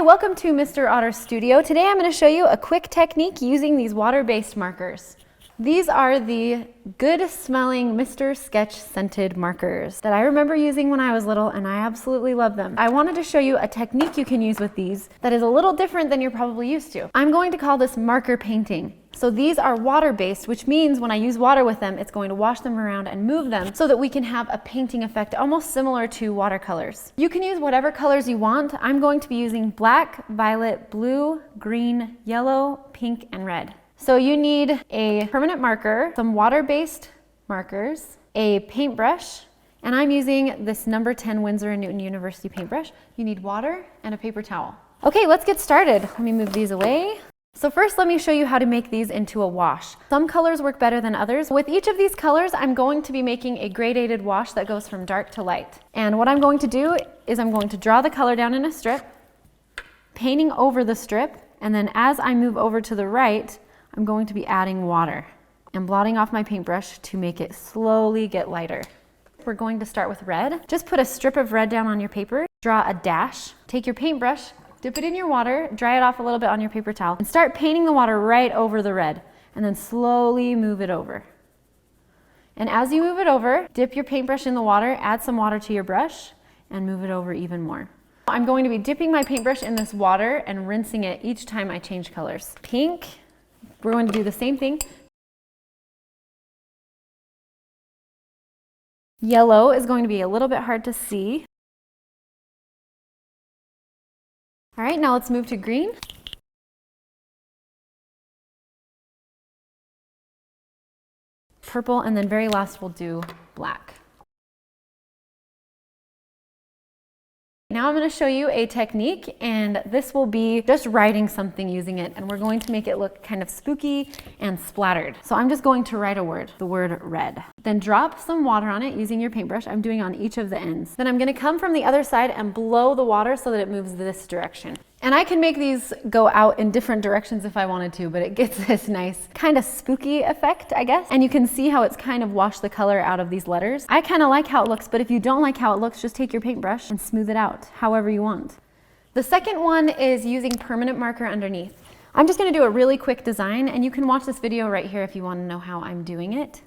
welcome to Mr. Otter Studio. Today I'm going to show you a quick technique using these water-based markers. These are the good smelling Mr. Sketch scented markers that I remember using when I was little, and I absolutely love them. I wanted to show you a technique you can use with these that is a little different than you're probably used to. I'm going to call this marker painting. So these are water-based, which means when I use water with them, it's going to wash them around and move them so that we can have a painting effect almost similar to watercolors. You can use whatever colors you want. I'm going to be using black, violet, blue, green, yellow, pink, and red. So you need a permanent marker, some water-based markers, a paintbrush, and I'm using this number 10 Windsor & Newton University paintbrush. You need water and a paper towel. Okay, let's get started. Let me move these away. So first, let me show you how to make these into a wash. Some colors work better than others. With each of these colors, I'm going to be making a gradated wash that goes from dark to light. And what I'm going to do is I'm going to draw the color down in a strip, painting over the strip, and then as I move over to the right, I'm going to be adding water and blotting off my paintbrush to make it slowly get lighter. We're going to start with red. Just put a strip of red down on your paper, draw a dash, take your paintbrush, dip it in your water, dry it off a little bit on your paper towel, and start painting the water right over the red, and then slowly move it over. And as you move it over, dip your paintbrush in the water, add some water to your brush, and move it over even more. I'm going to be dipping my paintbrush in this water and rinsing it each time I change colors. Pink, we're going to do the same thing. Yellow is going to be a little bit hard to see. All right, now let's move to green. Purple, and then very last we'll do black. Now I'm going to show you a technique, and this will be just writing something using it, and we're going to make it look kind of spooky and splattered. So I'm just going to write a word, the word red. Then drop some water on it using your paintbrush. I'm doing on each of the ends. Then I'm going to come from the other side and blow the water so that it moves this direction. And I can make these go out in different directions if I wanted to, but it gets this nice kind of spooky effect, I guess. And you can see how it's kind of washed the color out of these letters. I kind of like how it looks, but if you don't like how it looks, just take your paintbrush and smooth it out however you want. The second one is using permanent marker underneath. I'm just going to do a really quick design, and you can watch this video right here if you want to know how I'm doing it.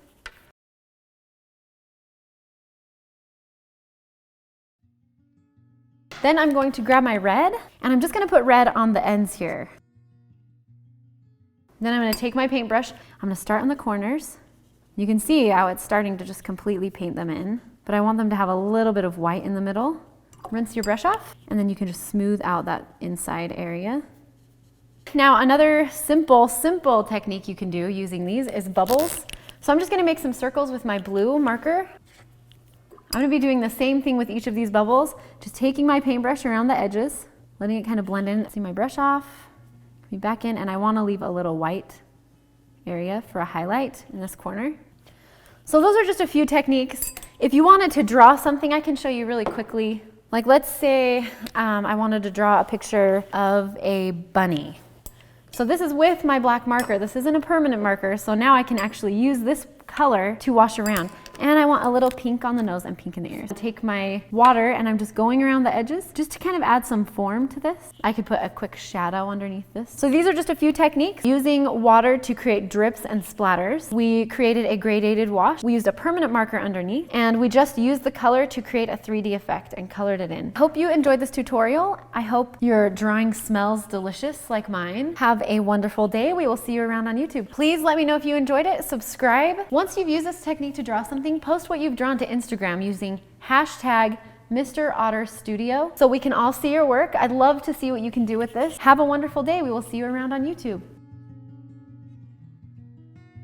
Then I'm going to grab my red, and I'm just going to put red on the ends here. Then I'm going to take my paintbrush. I'm going to start on the corners. You can see how it's starting to just completely paint them in, but I want them to have a little bit of white in the middle. Rinse your brush off, and then you can just smooth out that inside area. Now another simple technique you can do using these is bubbles. So I'm just going to make some circles with my blue marker. I'm going to be doing the same thing with each of these bubbles, just taking my paintbrush around the edges, letting it kind of blend in. See my brush off, coming back in, and I want to leave a little white area for a highlight in this corner. So those are just a few techniques. If you wanted to draw something, I can show you really quickly. Like let's say I wanted to draw a picture of a bunny. So this is with my black marker. This isn't a permanent marker, so now I can actually use this color to wash around. And I want a little pink on the nose and pink in the ears. I take my water and I'm just going around the edges just to kind of add some form to this. I could put a quick shadow underneath this. So these are just a few techniques. Using water to create drips and splatters. We created a gradated wash. We used a permanent marker underneath, and we just used the color to create a 3D effect and colored it in. Hope you enjoyed this tutorial. I hope your drawing smells delicious like mine. Have a wonderful day. We will see you around on YouTube. Please let me know if you enjoyed it. Subscribe. Once you've used this technique to draw something, post what you've drawn to Instagram using hashtag Mr. Otter Studio so we can all see your work. I'd love to see what you can do with this. Have a wonderful day. We will see you around on YouTube.